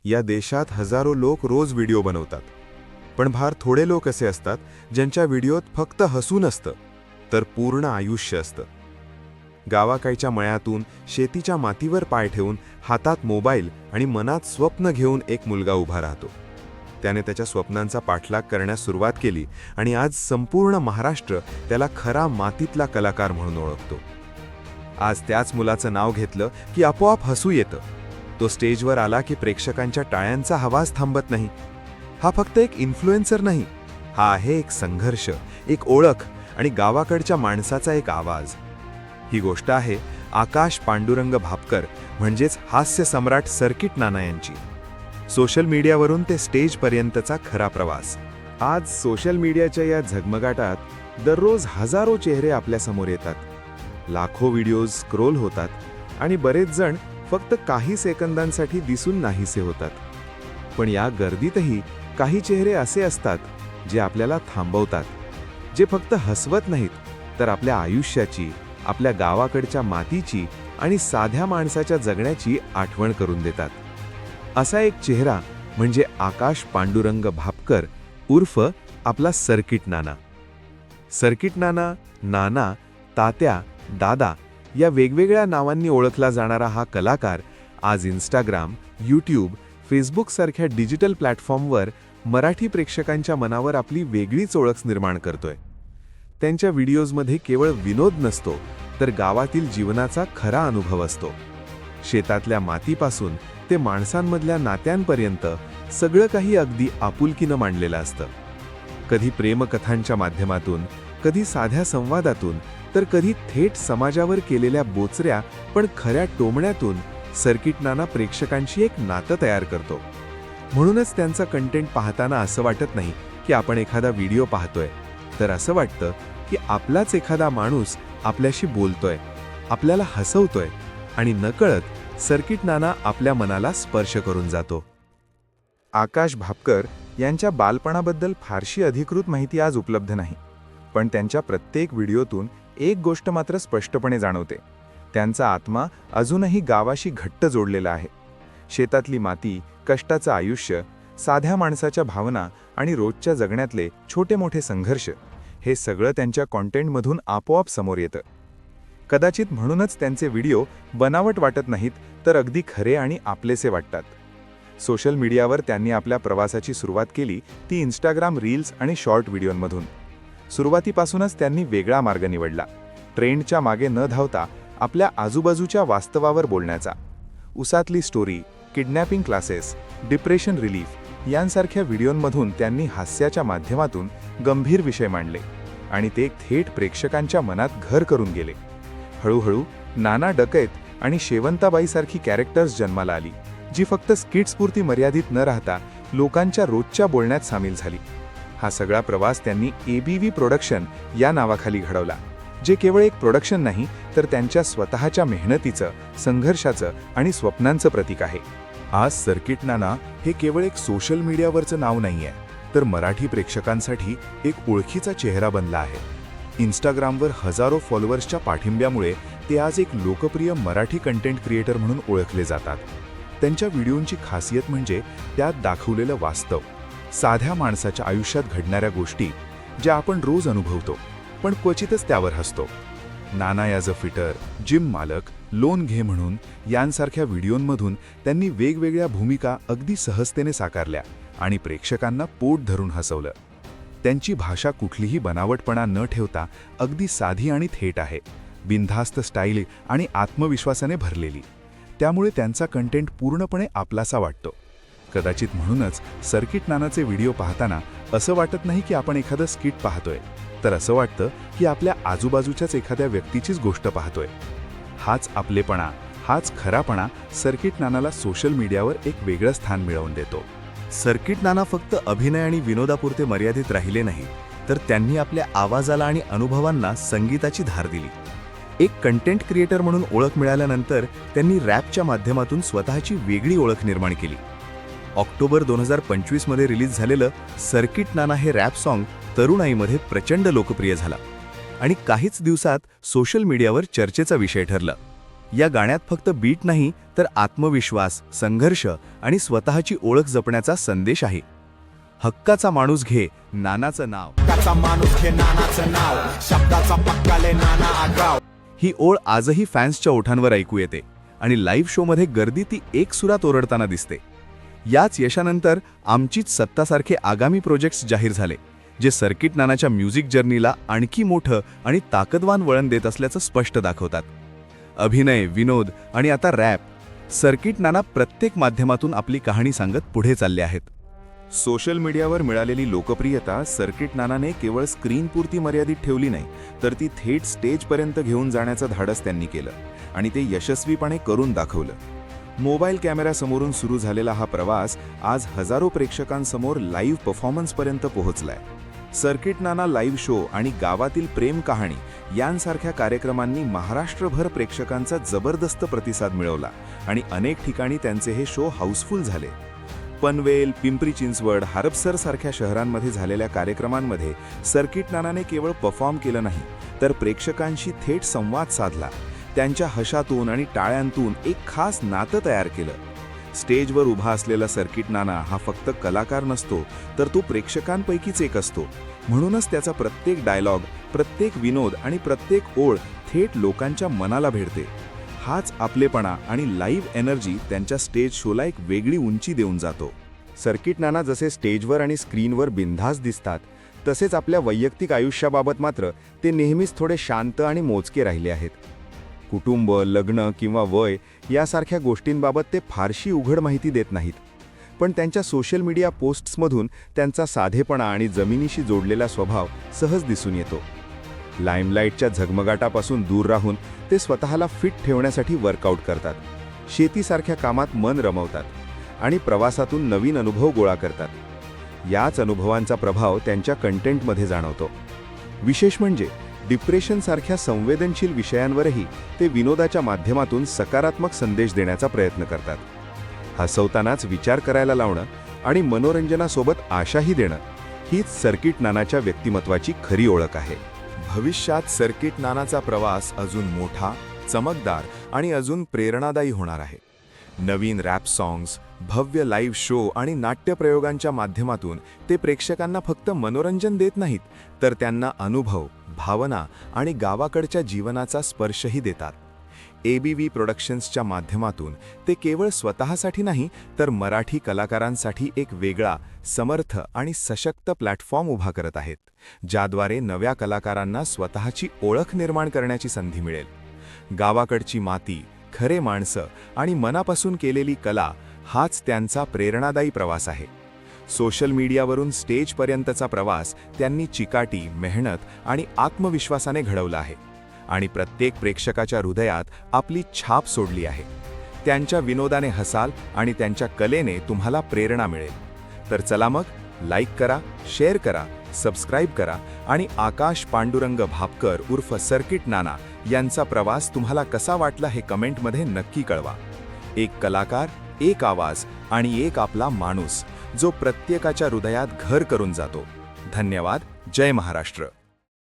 या देशात हजारो लोक रोज व्हिडिओ बनवतात, पण फार थोडे लोक असे असतात ज्यांच्या व्हिडिओत फक्त हसू नसतं तर पूर्ण आयुष्य असतं. गावाकाईच्या मळ्यातून शेतीच्या मातीवर पाय ठेवून हातात मोबाईल आणि मनात स्वप्न घेऊन एक मुलगा उभा राहतो. त्याने त्याच्या स्वप्नांचा पाठलाग करण्यास सुरुवात केली आणि आज संपूर्ण महाराष्ट्र त्याला खरा मातीतला कलाकार म्हणून ओळखतो. आज त्याच मुलाचं नाव घेतलं की आपोआप हसू येतं. तो स्टेजवर आला की प्रेक्षकांच्या टाळ्यांचा आवाज थांबत नाही. हा फक्त एक इन्फ्लुएन्सर नाही, हा आहे एक संघर्ष, एक ओळख आणि गावाकडच्या माणसाचा एक आवाज. ही गोष्ट आहे आकाश पांडुरंग भापकर म्हणजेच हास्य सम्राट सर्किट नाना यांची. सोशल मीडियावरून ते स्टेजपर्यंतचा खरा प्रवास. आज सोशल मीडियाच्या या झगमगाटात दररोज हजारो चेहरे आपल्यासमोर येतात. लाखो व्हिडिओज स्क्रोल होतात आणि बरेच जण फक्त काही सेकंदांसाठी दिसून नाहीसे होतात. पण या गर्दीतही काही चेहरे असे असतात जे आपल्याला थांबवतात, जे फक्त हसवत नाहीत तर आपल्या आयुष्याची, आपल्या गावाकडच्या मातीची आणि साध्या माणसाच्या जगण्याची आठवण करून देतात. असा एक चेहरा म्हणजे आकाश पांडुरंग भापकर उर्फ आपला सर्किट नाना. सर्किट नाना, नाना, तात्या, दादा या वेगवेगळ्या नावांनी ओळखला जाणारा हा कलाकार आज इंस्टाग्राम, यूट्यूब, फेसबुक सारख्या डिजिटल प्लॅटफॉर्मवर मराठी प्रेक्षकांच्या मनावर आपली वेगळीच ओळख निर्माण करतोय. त्यांच्या व्हिडिओजमध्ये केवळ विनोद नसतो तर गावातील जीवनाचा खरा अनुभव असतो. शेतातल्या मातीपासून ते माणसांमधल्या नात्यांपर्यंत सगळं काही अगदी आपुलकीनं मांडलेलं असतं. कधी प्रेमकथांच्या माध्यमातून, कधी साध्या संवादातून तर कधी थेट समाजावर केलेल्या बोचऱ्या पण खऱ्या टोमण्यातून सर्किट नाना प्रेक्षकांशी एक नातं तयार करतो. म्हणूनच त्यांचा कंटेंट पाहताना असं वाटत नाही की आपण एखादा व्हिडिओ पाहतोय, तर असं वाटतं की आपलाच एखादा माणूस आपल्याशी बोलतोय, आपल्याला हसवतोय आणि नकळत सर्किट नाना आपल्या मनाला स्पर्श करून जातो. आकाश भापकर यांच्या बालपणाबद्दल फारशी अधिकृत माहिती आज उपलब्ध नाही, पण त्यांच्या प्रत्येक व्हिडिओतून एक गोष्ट मात्र स्पष्टपणे जाणवते. त्यांचा आत्मा अजूनही गावाशी घट्ट जोडलेला आहे. शेतातली माती, कष्टाचं आयुष्य, साध्या माणसाच्या भावना आणि रोजच्या जगण्यातले छोटे मोठे संघर्ष हे सगळं त्यांच्या कॉन्टेंटमधून आपोआप समोर येतं. कदाचित म्हणूनच त्यांचे व्हिडिओ बनावट वाटत नाहीत तर अगदी खरे आणि आपलेसे वाटतात. सोशल मीडियावर त्यांनी आपल्या प्रवासाची सुरुवात केली ती इंस्टाग्राम रील्स आणि शॉर्ट व्हिडिओंमधून. सुरुवातीपासूनच त्यांनी वेगळा मार्ग निवडला, ट्रेंडच्या मागे न धावता आपल्या आजूबाजूच्या वास्तवावर बोलण्याचा. उसातली story, kidnapping classes, depression relief यांसारख्या व्हिडिओंमधून त्यांनी हास्याच्या माध्यमातून गंभीर विषय मांडले आणि ते थेट प्रेक्षकांच्या मनात घर करून गेले. हळूहळू नाना डकैत आणि शेवंताबाईसारखी कॅरेक्टर्स जन्माला आली, जी फक्त स्किट्सपुरती मर्यादित न राहता लोकांच्या रोजच्या बोलण्यात सामील झाली. हा सगळा प्रवास त्यांनी ABV प्रोडक्शन या नावाखाली घडवला, जे केवळ एक प्रोडक्शन नाही तर त्यांच्या स्वतःच्या मेहनतीचं, संघर्षाचं आणि स्वप्नांचं प्रतीक आहे. आज सर्किट नाना हे केवळ एक सोशल मीडियावरचं नाव नाहीये, तर मराठी प्रेक्षकांसाठी एक ओळखीचा चेहरा बनला आहे. इंस्टाग्रामवर हजारो फॉलोअर्सच्या पाठिंब्यामुळे ते आज एक लोकप्रिय मराठी कंटेंट क्रिएटर म्हणून ओळखले जातात. त्यांच्या व्हिडिओंची खासियत म्हणजे त्यात दाखवलेलं वास्तव, साध्या माणसाच्या आयुष्यात घडणाऱ्या गोष्टी ज्या आपण रोज अनुभवतो पण क्वचितच त्यावर हसतो. नाना ॲज अ फिटर, जिम मालक, लोन घे म्हणून यांसारख्या व्हिडिओंमधून त्यांनी वेगवेगळ्या भूमिका अगदी सहजतेने साकारल्या आणि प्रेक्षकांना पोट धरून हसवलं. त्यांची भाषा कुठलीही बनावटपणा न ठेवता अगदी साधी आणि थेट आहे, बिनधास्त स्टाईल आणि आत्मविश्वासाने भरलेली. त्यामुळे त्यांचा कंटेंट पूर्णपणे आपलासा वाटतो. कदाचित म्हणूनच सर्किट नानाचे व्हिडिओ पाहताना असं वाटत नाही की आपण एखादं स्किट पाहतोय, तर असं वाटतं की आपल्या आजूबाजूच्याच एखाद्या व्यक्तीचीच गोष्ट पाहतोय. हाच आपलेपणा, हाच खरापणा सर्किट नानाला सोशल मीडियावर एक वेगळं स्थान मिळवून देतो. सर्किट नाना फक्त अभिनय आणि विनोदापुरते मर्यादित राहिले नाही, तर त्यांनी आपल्या आवाजाला आणि अनुभवांना संगीताची धार दिली. एक कंटेंट क्रिएटर म्हणून ओळख मिळाल्यानंतर त्यांनी रॅपच्या माध्यमातून स्वतःची वेगळी ओळख निर्माण केली. ऑक्टोबर 2025 मध्ये रिलीज झालेलं सर्किट नाना हे रॅप सॉन्ग तरुणाईमध्ये प्रचंड लोकप्रिय झालं आणि काहीच दिवसात सोशल मीडियावर चर्चेचा विषय ठरला. या गाण्यात फक्त बीट नाही तर आत्मविश्वास, संघर्ष आणि स्वतःची ओळख जपण्याचा संदेश आहे. हक्काचा माणूस घे नानाचं नाव. हक्काचा माणूस घे नानाचं नाव, शब्दाचा पक्काले नाना आगाव. ही ओळ आजही फॅन्सच्या ओठांवर ऐकू येते आणि लाईव्ह शोमध्ये गर्दी ती एकसुरात ओरडताना दिसते. याच यशानंतर आमचीच सत्तासारखे आगामी प्रोजेक्ट्स जाहीर झाले, जे सर्किट नानाच्या म्युझिक जर्नीला आणखी मोठं आणि ताकदवान वळण देत असल्याचं स्पष्ट दाखवतात. अभिनय, विनोद आणि आता रॅप, सर्किट नाना प्रत्येक माध्यमातून आपली कहाणी सांगत पुढे चालले आहेत. सोशल मीडियावर मिळालेली लोकप्रियता सर्किट नानाने केवळ स्क्रीनपुरती मर्यादित ठेवली नाही, तर ती थेट स्टेजपर्यंत घेऊन जाण्याचं धाडस त्यांनी केलं आणि ते यशस्वीपणे करून दाखवलं. मोबाईल कॅमेऱ्यासमोरून सुरू झालेला हा प्रवास आज हजारो प्रेक्षकांसमोर लाईव्ह परफॉर्मन्सपर्यंत पोहोचलाय. सर्किट नाना लाईव्ह शो आणि गावातील प्रेम कहाणी यांसारख्या कार्यक्रमांनी महाराष्ट्रभर प्रेक्षकांचा जबरदस्त प्रतिसाद मिळवला आणि अनेक ठिकाणी त्यांचे हे शो हाऊसफुल झाले. पनवेल, पिंपरी चिंचवड, हडपसर सारख्या शहरांमध्ये झालेल्या कार्यक्रमांमध्ये सर्किट नानाने केवळ परफॉर्म केलं नाही, तर प्रेक्षकांशी थेट संवाद साधला. त्यांच्या हशातून आणि टाळ्यांतून एक खास नातं तयार केलं. स्टेजवर उभा असलेला सर्किट नाना हा फक्त कलाकार नसतो, तर तो प्रेक्षकांपैकीच एक असतो. म्हणूनच त्याचा प्रत्येक डायलॉग, प्रत्येक विनोद आणि प्रत्येक ओळ थेट लोकांच्या मनाला भिडते. हाच आपलेपणा आणि लाईव्ह एनर्जी त्यांच्या स्टेज शोला एक वेगळी उंची देऊन जातो. सर्किट नाना जसे स्टेजवर आणि स्क्रीनवर बिनधास्त दिसतात, तसेच आपल्या वैयक्तिक आयुष्याबाबत मात्र ते नेहमीच थोडे शांत आणि मोजके राहिले आहेत. कुटुंब, लग्न किंवा वय यासारख्या गोष्टींबाबत ते फारशी उघड माहिती देत नाहीत. पण त्यांच्या सोशल मीडिया पोस्ट्समधून त्यांचा साधेपणा आणि जमिनीशी जोडलेला स्वभाव सहज दिसून येतो. लाईमलाईटच्या झगमगाटापासून दूर राहून ते स्वतःला फिट ठेवण्यासाठी वर्कआउट करतात, शेतीसारख्या कामात मन रमवतात आणि प्रवासातून नवीन अनुभव गोळा करतात. याच अनुभवांचा प्रभाव त्यांच्या कंटेंटमध्ये जाणवतो. विशेष म्हणजे डिप्रेशनसारख्या संवेदनशील विषयांवरही ते विनोदाच्या माध्यमातून सकारात्मक संदेश देण्याचा प्रयत्न करतात. हसवतानाच विचार करायला लावणं आणि मनोरंजनासोबत आशाही देणं, हीच सर्किट नानाच्या व्यक्तिमत्वाची खरी ओळख आहे. भविष्यात सर्किट नानाचा प्रवास अजून मोठा, चमकदार आणि अजून प्रेरणादायी होणार आहे. नवीन रॅप सॉंग्स, भव्य लाईव्ह शो आणि नाट्यप्रयोगांच्या माध्यमातून ते प्रेक्षकांना फक्त मनोरंजन देत नाहीत, तर त्यांना अनुभव, भावना आणि गावाकडच्या जीवनाचा स्पर्शही देतात. ABV प्रोडक्शन्सच्या माध्यमातून ते केवळ स्वतःसाठी नाही, तर मराठी कलाकारांसाठी एक वेगळा, समर्थ आणि सशक्त प्लॅटफॉर्म उभा करत आहेत, ज्याद्वारे नव्या कलाकारांना स्वतःची ओळख निर्माण करण्याची संधी मिळेल. गावाकडची माती, खरे माणसं आणि मनापासून केलेली कला हाच त्यांचा प्रेरणादायी प्रवास आहे. सोशल मीडियावरून स्टेजपर्यंतचा प्रवास त्यांनी चिकाटी, मेहनत आणि आत्मविश्वासाने घडवला आहे आणि प्रत्येक प्रेक्षकाच्या हृदयात आपली छाप सोडली आहे. त्यांच्या विनोदाने हसाल आणि त्यांच्या कलेने तुम्हाला प्रेरणा मिळेल. तर चला मग, लाईक करा, शेअर करा, सबस्क्राईब करा आणि आकाश पांडुरंग भापकर उर्फ सर्किट नाना यांचा प्रवास तुम्हाला कसा वाटला हे कमेंटमध्ये नक्की कळवा. एक कलाकार, एक आवाज आणि एक आपला माणूस, जो प्रत्येकाच्या हृदयात घर करून जातो. धन्यवाद. जय महाराष्ट्र.